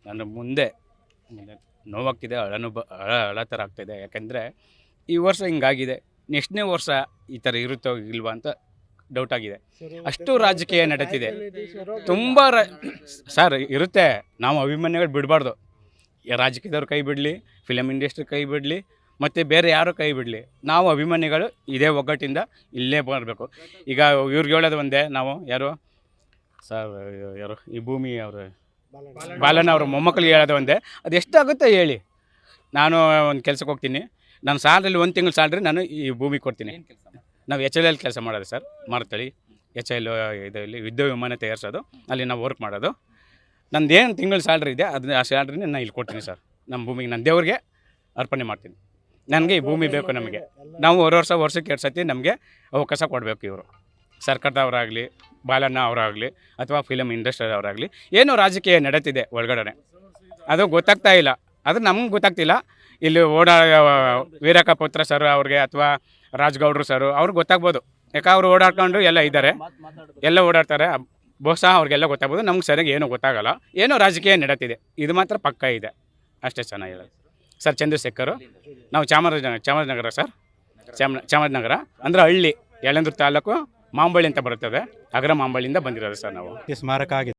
ನನ್ನ ಮುಂದೆ ನೋವಾಗ್ತಿದೆ, ಅಳ ಥರ ಆಗ್ತಾಯಿದೆ. ಯಾಕೆಂದರೆ ಈ ವರ್ಷ ಹಿಂಗಾಗಿದೆ, ನೆಕ್ಸ್ಟ್ನೇ ವರ್ಷ ಈ ಥರ ಇರುತ್ತೋ ಇಲ್ವಾ ಅಂತ ಡೌಟ್ ಆಗಿದೆ. ಅಷ್ಟು ರಾಜಕೀಯ ನಡೀತಿದೆ. ತುಂಬ ಸರ್ ಇರುತ್ತೆ, ನಾವು ಅಭಿಮಾನಿಗಳು ಬಿಡಬಾರ್ದು. ರಾಜಕೀಯದವ್ರು ಕೈ ಬಿಡಲಿ, ಫಿಲಮ್ ಇಂಡಸ್ಟ್ರಿ ಕೈ ಬಿಡಲಿ, ಮತ್ತು ಬೇರೆ ಯಾರು ಕೈ ಬಿಡಲಿ, ನಾವು ಅಭಿಮಾನಿಗಳು ಇದೇ ಒಗ್ಗಟ್ಟಿಂದ ಇಲ್ಲೇ ಬರಬೇಕು. ಈಗ ಇವ್ರಿಗೆ ಹೇಳೋದು ಒಂದೇ, ನಾವು ಯಾರು ಈ ಭೂಮಿ ಅವರು ಬಾಲಣ್ಣ ಅವ್ರ ಮೊಮ್ಮಕ್ಕಳಿಗೆ ಹೇಳೋದು ಒಂದೇ, ಅದು ಎಷ್ಟಾಗುತ್ತೆ ಹೇಳಿ. ನಾನು ಒಂದು ಕೆಲಸಕ್ಕೆ ಹೋಗ್ತೀನಿ, ನನ್ನ ಸ್ಯಾಲ್ರಿಲಿ 1 ತಿಂಗಳು ಸ್ಯಾಲ್ರಿ ನಾನು ಈ ಭೂಮಿಗೆ ಕೊಡ್ತೀನಿ. ನಾವು HLL ಕೆಲಸ ಮಾಡೋದು ಸರ್, ಮಾರುತಳಿ HL ಇದರಲ್ಲಿ ವಿದ್ಯುತ್ ವಿಮಾನ ತಯಾರಿಸೋದು, ಅಲ್ಲಿ ನಾವು ವರ್ಕ್ ಮಾಡೋದು. ನಂದೇನು ತಿಂಗಳ ಸ್ಯಾಲ್ರಿ ಇದೆ ಅದನ್ನ ಆ ಸ್ಯಾಲ್ರಿನ ನಾನು ಇಲ್ಲಿ ಕೊಡ್ತೀನಿ ಸರ್. ನಮ್ಮ ಭೂಮಿಗೆ ನಾನು ದೇವ್ರಿಗೆ ಅರ್ಪಣೆ ಮಾಡ್ತೀನಿ. ನನಗೆ ಈ ಭೂಮಿ ಬೇಕು. ನಮಗೆ ನಾವು ವರ್ಷಕ್ಕೆ 2 ಸತಿ ನಮಗೆ ಅವಕಾಶ ಕೊಡಬೇಕು. ಇವರು ಸರ್ಕಾರದವರಾಗಲಿ, ಬಾಲಣ್ಣ ಅವರಾಗಲಿ, ಅಥವಾ ಫಿಲಮ್ ಇಂಡಸ್ಟ್ರಿ ಅವರಾಗಲಿ, ಏನೋ ರಾಜಕೀಯ ನಡೀತಿದೆ ಒಳಗಡೆ, ಅದು ಗೊತ್ತಾಗ್ತಾ ಇಲ್ಲ. ಅದು ನಮ್ಗೆ ಗೊತ್ತಾಗ್ತಿಲ್ಲ. ಇಲ್ಲಿ ವೀರಕ್ಕ ಪುತ್ರ ಸರ್ ಅವ್ರಿಗೆ ಅಥವಾ ರಾಜ್ಗೌಡ್ರು ಸರ್ ಅವ್ರಿಗೆ ಗೊತ್ತಾಗ್ಬೋದು. ಯಾಕೆ ಅವರು ಓಡಾಡ್ಕೊಂಡು ಎಲ್ಲ ಓಡಾಡ್ತಾರೆ. ಬಹುಶಃ ಅವ್ರಿಗೆಲ್ಲ ಗೊತ್ತಾಗ್ಬೋದು. ನಮ್ಗೆ ಸರಿಯಾಗಿ ಏನೂ ಗೊತ್ತಾಗಲ್ಲ. ಏನೋ ರಾಜಕೀಯ ನಡೀತಿದೆ, ಇದು ಮಾತ್ರ ಪಕ್ಕ ಇದೆ. ಅಷ್ಟೇ ಚೆನ್ನಾಗಿರೋದು ಸರ್. ಚಂದ್ರಶೇಖರ್, ನಾವು ಚಾಮರಾಜನಗರ ಸರ್. ಚಾಮರಾಜನಗರ ಅಂದರೆ ಹಳ್ಳಿ, ಯಳಂದೂರು ತಾಲೂಕು, ಮಾಂಬಳ್ಳಿ ಅಂತ ಬರುತ್ತದೆ. ಅಗ್ರ ಮಾಂಬಳ್ಳಿಯಿಂದ ಬಂದಿರೋದು ಸರ್ ನಾವು. ಸ್ಮಾರಕ ಆಗಿದೆ.